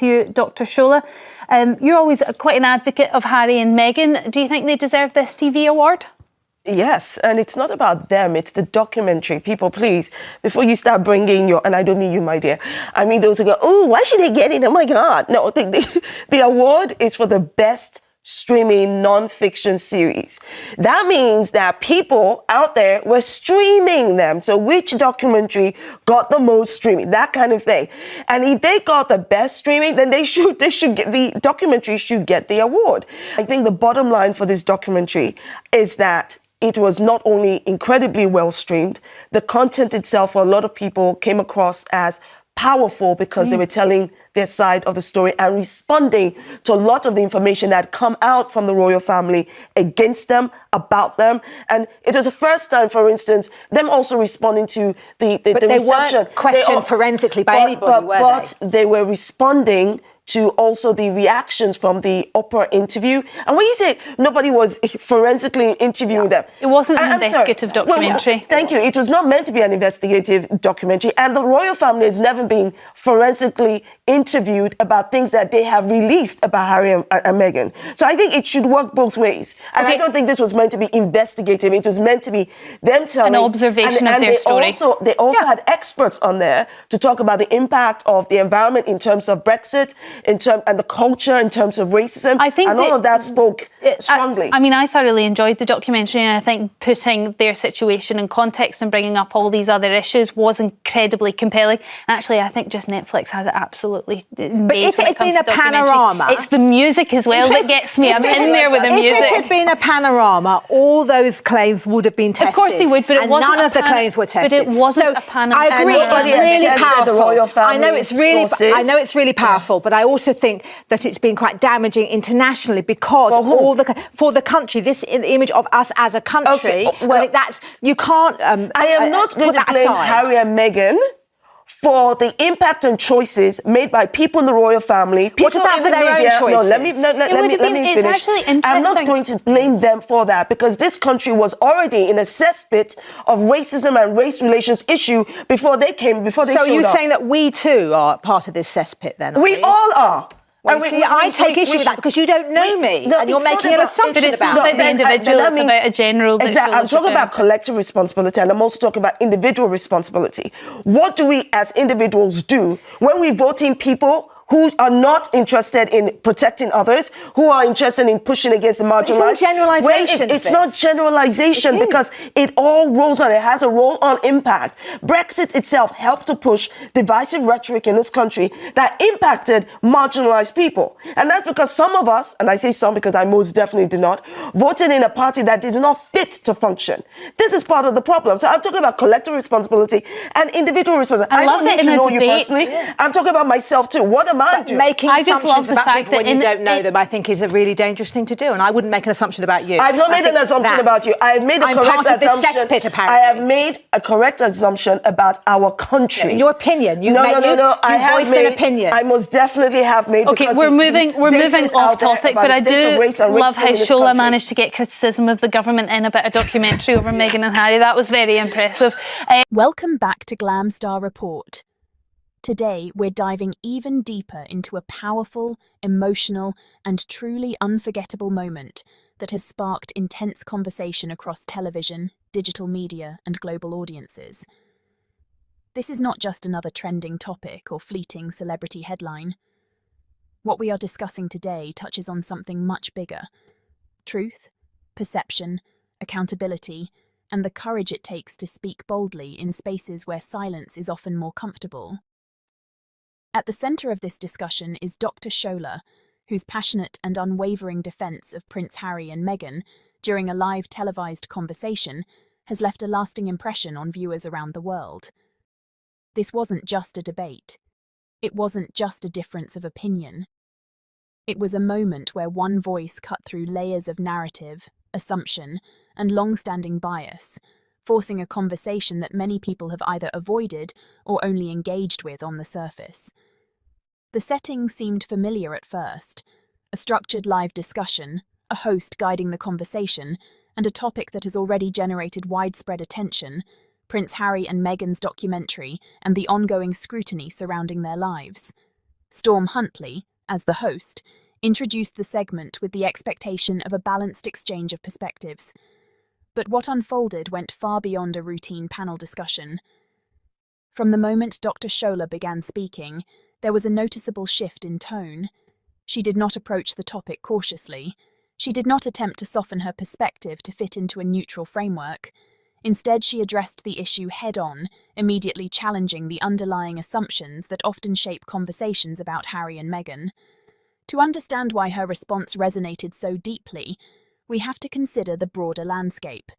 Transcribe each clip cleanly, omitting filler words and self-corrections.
You, Dr. Shola. You're always quite an advocate of Harry and Meghan. Do you think they deserve this TV award? Yes, and it's not about them, it's the documentary. People, please, before you start bringing your, and I don't mean you, my dear, I mean those who go, oh, why should they get it? Oh my God. No, the award is for the best streaming non-fiction series. That means that people out there were streaming them. So which documentary got the most streaming? That kind of thing. And if they got the best streaming, then they should get, the documentary should get the award. I think the bottom line for this documentary is that it was not only incredibly well streamed, the content itself for a lot of people came across as powerful because they were telling their side of the story and responding to a lot of the information that had come out from the royal family against them, about them. And it was the first time, for instance, them also responding to the they reception. Weren't questioned forensically by anybody, were but they were responding to also the reactions from the Oprah interview. And when you say nobody was forensically interviewing them. It wasn't an investigative documentary. Well, thank you. It was not meant to be an investigative documentary. And the royal family has never been forensically interviewed about things that they have released about Harry and Meghan. So I think it should work both ways. And I don't think this was meant to be investigative. It was meant to be them telling... An observation of their story. They also had experts on there to talk about the impact of the environment in terms of Brexit, and the culture in terms of racism. I think all of that spoke strongly. I mean, I thoroughly enjoyed the documentary, and I think putting their situation in context and bringing up all these other issues was incredibly compelling. And actually, I think just Netflix has it absolutely made. But if it had been a panorama, it's the music as well that gets me. I'm in there with the music. If it had been a panorama, all those claims would have been tested. Of course they would, but it wasn't. None of the claims were tested. But it wasn't a panorama. I agree. It's really powerful. The royal family I know it's really powerful, but I also think that it's been quite damaging internationally because for the country, this image of us as a country. Okay, well, I think that's you can't. I am not going to blame Harry and Meghan for the impact and choices made by people in the royal family. People what about in for the their media. own choices? No, let me finish. I'm not going to blame them for that because this country was already in a cesspit of racism and race relations issue before they showed up. So you're saying that we too are part of this cesspit then? We all are. Well, I take issue with that because you don't know me and you're making an assumption but it's not about the individual, it's about a general... Exactly. I'm talking about collective responsibility and I'm also talking about individual responsibility. What do we as individuals do when we vote in people who are not interested in protecting others, who are interested in pushing against the marginalized? It's all generalization. It's not generalization because it all rolls on. It has a roll-on impact. Brexit itself helped to push divisive rhetoric in this country that impacted marginalized people. And that's because some of us, and I say some because I most definitely did not, voted in a party that is not fit to function. This is part of the problem. So I'm talking about collective responsibility and individual responsibility. I don't need to know you personally. I'm talking about myself too. What am I doing? Making assumptions about people when you don't know them, I think, is a really dangerous thing to do. And I wouldn't make an assumption about you. I've not made an assumption about you. I have made a correct assumption. Cesspit, apparently. I have made a correct assumption about our country. Yeah, your opinion. You voice an opinion. I most definitely have made. Okay, we're moving off topic, but I do love how Shola managed to get criticism of the government in about a documentary over Meghan and Harry. That was very impressive. Welcome back to Glamstar Report. Today, we're diving even deeper into a powerful, emotional, and truly unforgettable moment that has sparked intense conversation across television, digital media, and global audiences. This is not just another trending topic or fleeting celebrity headline. What we are discussing today touches on something much bigger: truth, perception, accountability, and the courage it takes to speak boldly in spaces where silence is often more comfortable. At the centre of this discussion is Dr. Shola, whose passionate and unwavering defence of Prince Harry and Meghan during a live televised conversation has left a lasting impression on viewers around the world. This wasn't just a debate. It wasn't just a difference of opinion. It was a moment where one voice cut through layers of narrative, assumption, and long-standing bias, forcing a conversation that many people have either avoided or only engaged with on the surface. The setting seemed familiar at first: a structured live discussion, a host guiding the conversation, and a topic that has already generated widespread attention: Prince Harry and Meghan's documentary and the ongoing scrutiny surrounding their lives. Storm Huntley, as the host, introduced the segment with the expectation of a balanced exchange of perspectives. But what unfolded went far beyond a routine panel discussion. From the moment Dr. Shola began speaking, there was a noticeable shift in tone. She did not approach the topic cautiously. She did not attempt to soften her perspective to fit into a neutral framework. Instead, she addressed the issue head-on, immediately challenging the underlying assumptions that often shape conversations about Harry and Meghan. To understand why her response resonated so deeply, we have to consider the broader landscape.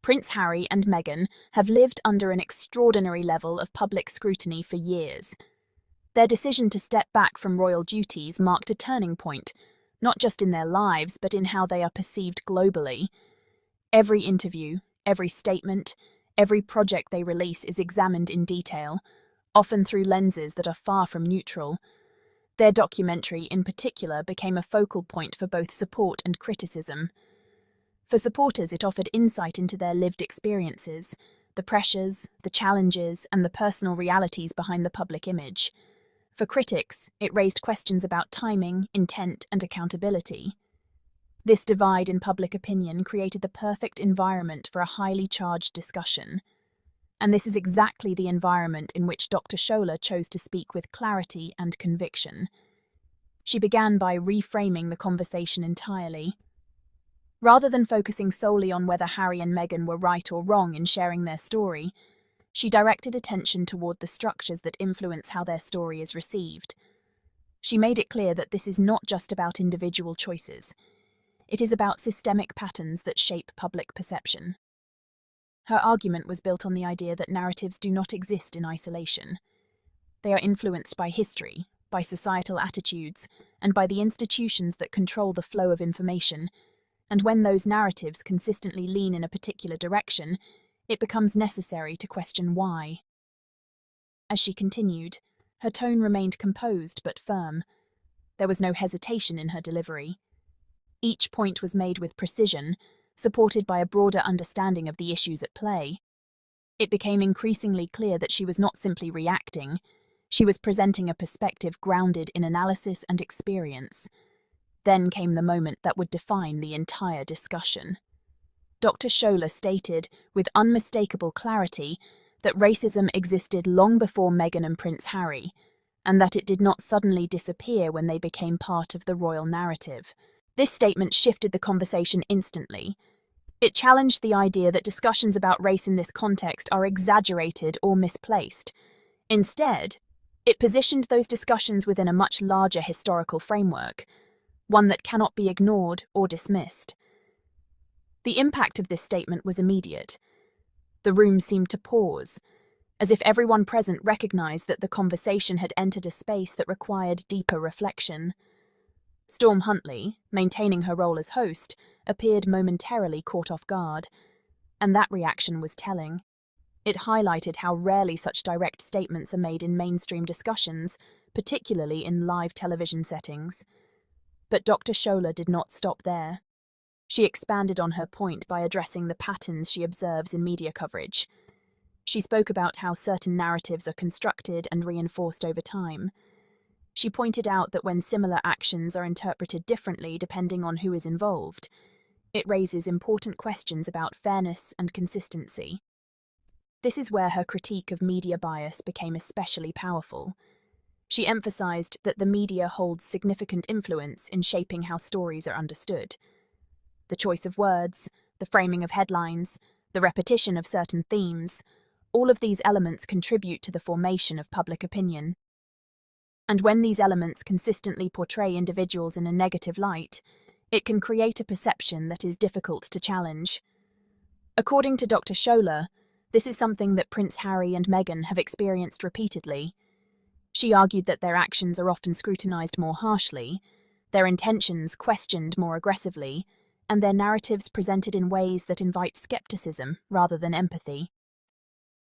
Prince Harry and Meghan have lived under an extraordinary level of public scrutiny for years. Their decision to step back from royal duties marked a turning point, not just in their lives, but in how they are perceived globally. Every interview, every statement, every project they release is examined in detail, often through lenses that are far from neutral. Their documentary, in particular, became a focal point for both support and criticism. For supporters, it offered insight into their lived experiences, the pressures, the challenges, and the personal realities behind the public image. For critics, it raised questions about timing, intent, and accountability. This divide in public opinion created the perfect environment for a highly charged discussion. And this is exactly the environment in which Dr. Shola chose to speak with clarity and conviction. She began by reframing the conversation entirely. Rather than focusing solely on whether Harry and Meghan were right or wrong in sharing their story, she directed attention toward the structures that influence how their story is received. She made it clear that this is not just about individual choices. It is about systemic patterns that shape public perception. Her argument was built on the idea that narratives do not exist in isolation. They are influenced by history, by societal attitudes, and by the institutions that control the flow of information. And when those narratives consistently lean in a particular direction, it becomes necessary to question why. As she continued, her tone remained composed but firm. There was no hesitation in her delivery. Each point was made with precision, supported by a broader understanding of the issues at play. It became increasingly clear that she was not simply reacting. She was presenting a perspective grounded in analysis and experience. Then came the moment that would define the entire discussion. Dr. Shola stated, with unmistakable clarity, that racism existed long before Meghan and Prince Harry, and that it did not suddenly disappear when they became part of the royal narrative. This statement shifted the conversation instantly. It challenged the idea that discussions about race in this context are exaggerated or misplaced. Instead, it positioned those discussions within a much larger historical framework, one that cannot be ignored or dismissed. The impact of this statement was immediate. The room seemed to pause, as if everyone present recognized that the conversation had entered a space that required deeper reflection. Storm Huntley, maintaining her role as host, appeared momentarily caught off guard, and that reaction was telling. It highlighted how rarely such direct statements are made in mainstream discussions, particularly in live television settings. But Dr. Shola did not stop there. She expanded on her point by addressing the patterns she observes in media coverage. She spoke about how certain narratives are constructed and reinforced over time. She pointed out that when similar actions are interpreted differently depending on who is involved, it raises important questions about fairness and consistency. This is where her critique of media bias became especially powerful. She emphasized that the media holds significant influence in shaping how stories are understood. The choice of words, the framing of headlines, the repetition of certain themes, all of these elements contribute to the formation of public opinion. And when these elements consistently portray individuals in a negative light, it can create a perception that is difficult to challenge. According to Dr. Shola, this is something that Prince Harry and Meghan have experienced repeatedly. She argued that their actions are often scrutinized more harshly, their intentions questioned more aggressively, and their narratives presented in ways that invite skepticism rather than empathy.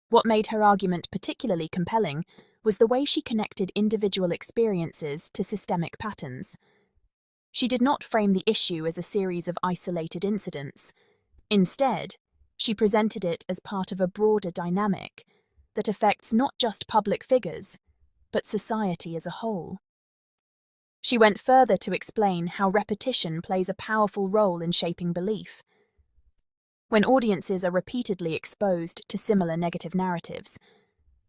What made her argument particularly compelling was the way she connected individual experiences to systemic patterns. She did not frame the issue as a series of isolated incidents. Instead, she presented it as part of a broader dynamic that affects not just public figures, but society as a whole. She went further to explain how repetition plays a powerful role in shaping belief. When audiences are repeatedly exposed to similar negative narratives,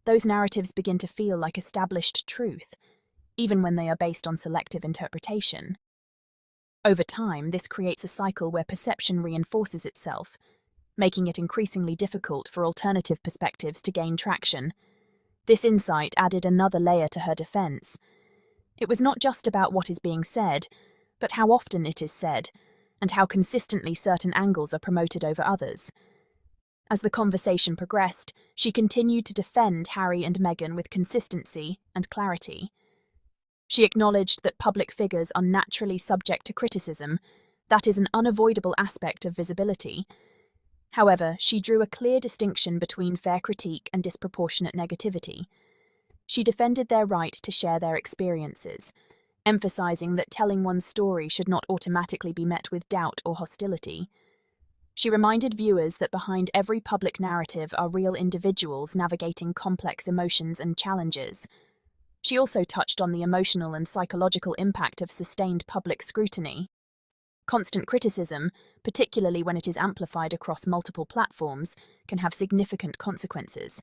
those narratives begin to feel like established truth, even when they are based on selective interpretation. Over time, this creates a cycle where perception reinforces itself, making it increasingly difficult for alternative perspectives to gain traction. This insight added another layer to her defense. It was not just about what is being said, but how often it is said, and how consistently certain angles are promoted over others. As the conversation progressed, she continued to defend Harry and Meghan with consistency and clarity. She acknowledged that public figures are naturally subject to criticism. That is an unavoidable aspect of visibility. However, she drew a clear distinction between fair critique and disproportionate negativity. She defended their right to share their experiences, emphasizing that telling one's story should not automatically be met with doubt or hostility. She reminded viewers that behind every public narrative are real individuals navigating complex emotions and challenges. She also touched on the emotional and psychological impact of sustained public scrutiny. Constant criticism, particularly when it is amplified across multiple platforms, can have significant consequences.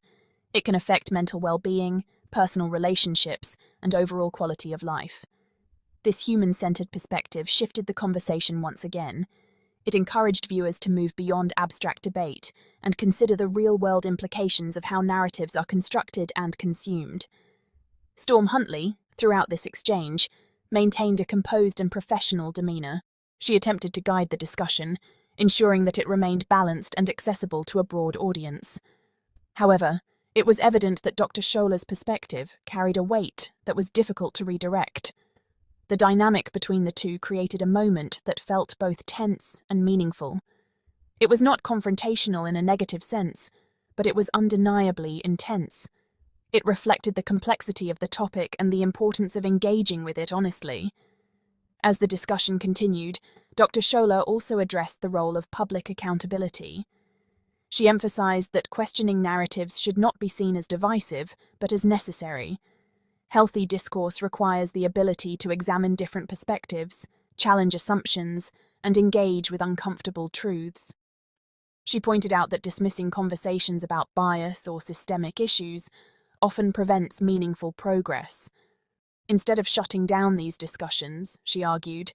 It can affect mental well-being, personal relationships, and overall quality of life. This human-centered perspective shifted the conversation once again. It encouraged viewers to move beyond abstract debate and consider the real-world implications of how narratives are constructed and consumed. Storm Huntley, throughout this exchange, maintained a composed and professional demeanour. She attempted to guide the discussion, ensuring that it remained balanced and accessible to a broad audience. However, it was evident that Dr. Shola's perspective carried a weight that was difficult to redirect. The dynamic between the two created a moment that felt both tense and meaningful. It was not confrontational in a negative sense, but it was undeniably intense. It reflected the complexity of the topic and the importance of engaging with it honestly. As the discussion continued, Dr. Shola also addressed the role of public accountability. She emphasized that questioning narratives should not be seen as divisive, but as necessary. Healthy discourse requires the ability to examine different perspectives, challenge assumptions, and engage with uncomfortable truths. She pointed out that dismissing conversations about bias or systemic issues often prevents meaningful progress. Instead of shutting down these discussions, she argued,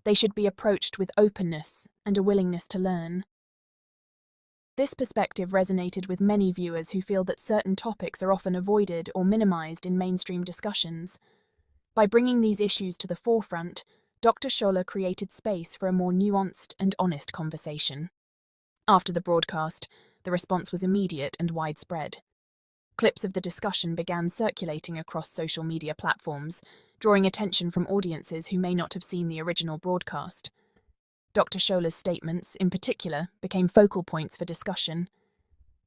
they should be approached with openness and a willingness to learn. This perspective resonated with many viewers who feel that certain topics are often avoided or minimized in mainstream discussions. By bringing these issues to the forefront, Dr. Shola created space for a more nuanced and honest conversation. After the broadcast, the response was immediate and widespread. Clips of the discussion began circulating across social media platforms, drawing attention from audiences who may not have seen the original broadcast. Dr. Shola's statements, in particular, became focal points for discussion.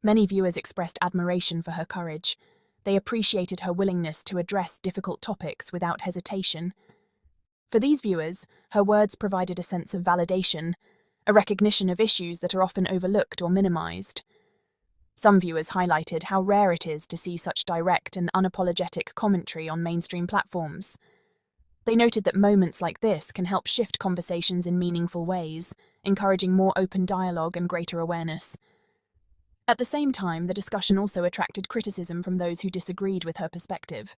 Many viewers expressed admiration for her courage. They appreciated her willingness to address difficult topics without hesitation. For these viewers, her words provided a sense of validation, a recognition of issues that are often overlooked or minimized. Some viewers highlighted how rare it is to see such direct and unapologetic commentary on mainstream platforms. They noted that moments like this can help shift conversations in meaningful ways, encouraging more open dialogue and greater awareness. At the same time, the discussion also attracted criticism from those who disagreed with her perspective.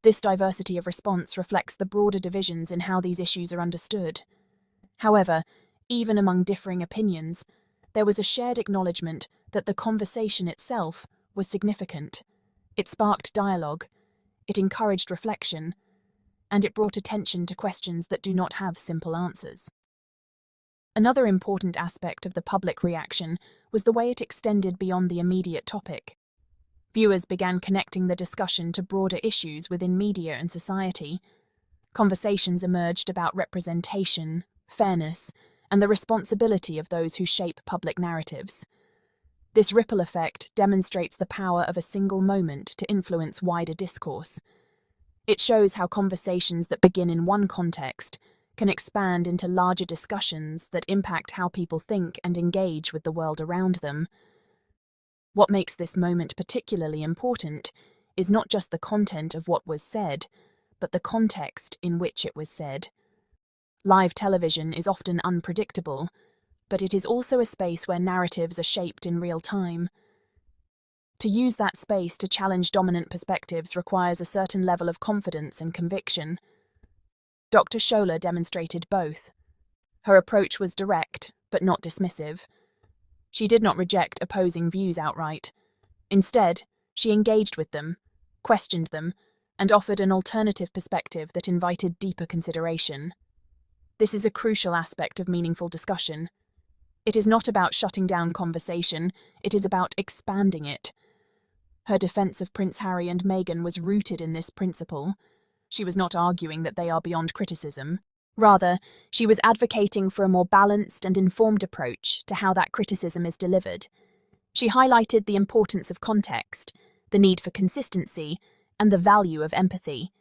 This diversity of response reflects the broader divisions in how these issues are understood. However, even among differing opinions, there was a shared acknowledgement that the conversation itself was significant. It sparked dialogue, it encouraged reflection, and it brought attention to questions that do not have simple answers. Another important aspect of the public reaction was the way it extended beyond the immediate topic. Viewers began connecting the discussion to broader issues within media and society. Conversations emerged about representation, fairness, and the responsibility of those who shape public narratives. This ripple effect demonstrates the power of a single moment to influence wider discourse. It shows how conversations that begin in one context can expand into larger discussions that impact how people think and engage with the world around them. What makes this moment particularly important is not just the content of what was said, but the context in which it was said. Live television is often unpredictable, but it is also a space where narratives are shaped in real time. To use that space to challenge dominant perspectives requires a certain level of confidence and conviction. Dr. Shola demonstrated both. Her approach was direct, but not dismissive. She did not reject opposing views outright. Instead, she engaged with them, questioned them, and offered an alternative perspective that invited deeper consideration. This is a crucial aspect of meaningful discussion. It is not about shutting down conversation, it is about expanding it. Her defense of Prince Harry and Meghan was rooted in this principle. She was not arguing that they are beyond criticism. Rather, she was advocating for a more balanced and informed approach to how that criticism is delivered. She highlighted the importance of context, the need for consistency, and the value of empathy.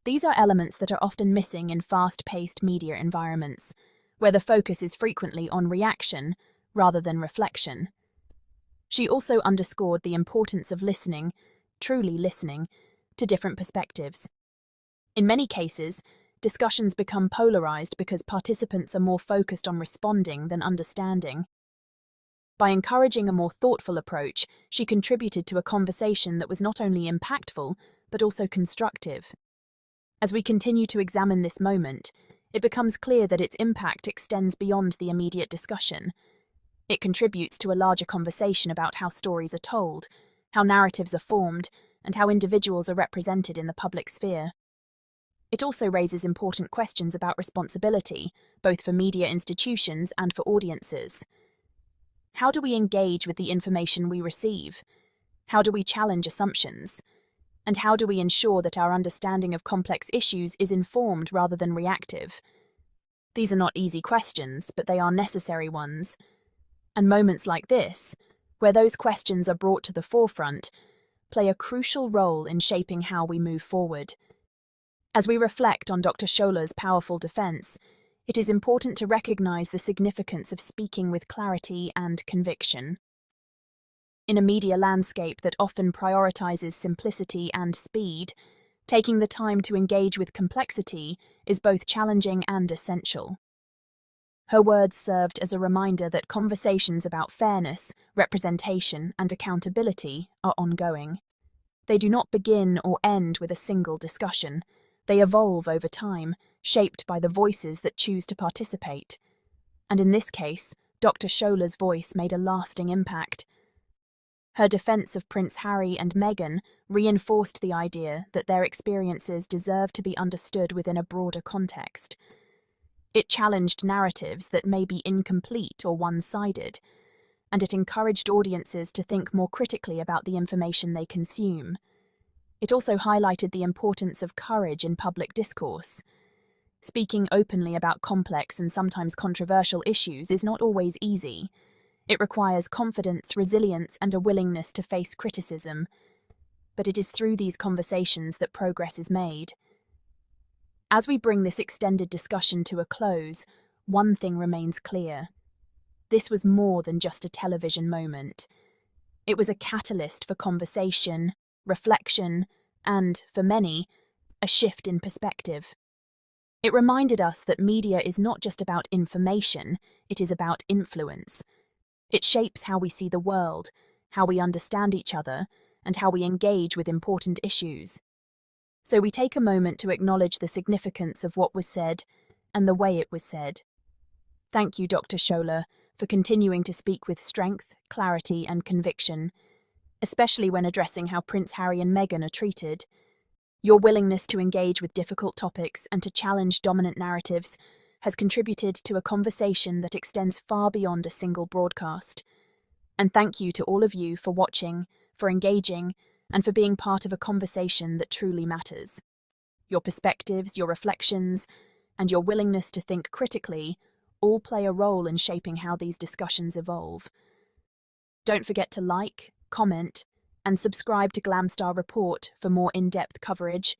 These are elements that are often missing in fast-paced media environments, where the focus is frequently on reaction rather than reflection. She also underscored the importance of listening, truly listening, to different perspectives. In many cases, discussions become polarized because participants are more focused on responding than understanding. By encouraging a more thoughtful approach, she contributed to a conversation that was not only impactful, but also constructive. As we continue to examine this moment, it becomes clear that its impact extends beyond the immediate discussion. It contributes to a larger conversation about how stories are told, how narratives are formed, and how individuals are represented in the public sphere. It also raises important questions about responsibility, both for media institutions and for audiences. How do we engage with the information we receive? How do we challenge assumptions? And how do we ensure that our understanding of complex issues is informed rather than reactive? These are not easy questions, but they are necessary ones. And moments like this, where those questions are brought to the forefront, play a crucial role in shaping how we move forward. As we reflect on Dr. Shola's powerful defense, it is important to recognize the significance of speaking with clarity and conviction. In a media landscape that often prioritizes simplicity and speed, taking the time to engage with complexity is both challenging and essential. Her words served as a reminder that conversations about fairness, representation, and accountability are ongoing. They do not begin or end with a single discussion. They evolve over time, shaped by the voices that choose to participate. And in this case, Dr. Shola's voice made a lasting impact. Her defense of Prince Harry and Meghan reinforced the idea that their experiences deserve to be understood within a broader context. It challenged narratives that may be incomplete or one-sided, and it encouraged audiences to think more critically about the information they consume. It also highlighted the importance of courage in public discourse. Speaking openly about complex and sometimes controversial issues is not always easy. It requires confidence, resilience, and a willingness to face criticism. But it is through these conversations that progress is made. As we bring this extended discussion to a close, one thing remains clear. This was more than just a television moment. It was a catalyst for conversation, reflection, and, for many, a shift in perspective. It reminded us that media is not just about information, it is about influence. It shapes how we see the world, how we understand each other, and how we engage with important issues. So we take a moment to acknowledge the significance of what was said and the way it was said. Thank you, Dr. Shola, for continuing to speak with strength, clarity, and conviction, especially when addressing how Prince Harry and Meghan are treated. Your willingness to engage with difficult topics and to challenge dominant narratives has contributed to a conversation that extends far beyond a single broadcast. And thank you to all of you for watching, for engaging, and for being part of a conversation that truly matters. Your perspectives, your reflections, and your willingness to think critically all play a role in shaping how these discussions evolve. Don't forget to like, comment, and subscribe to Glamstar Report for more in-depth coverage,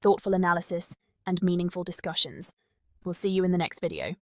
thoughtful analysis, and meaningful discussions. We'll see you in the next video.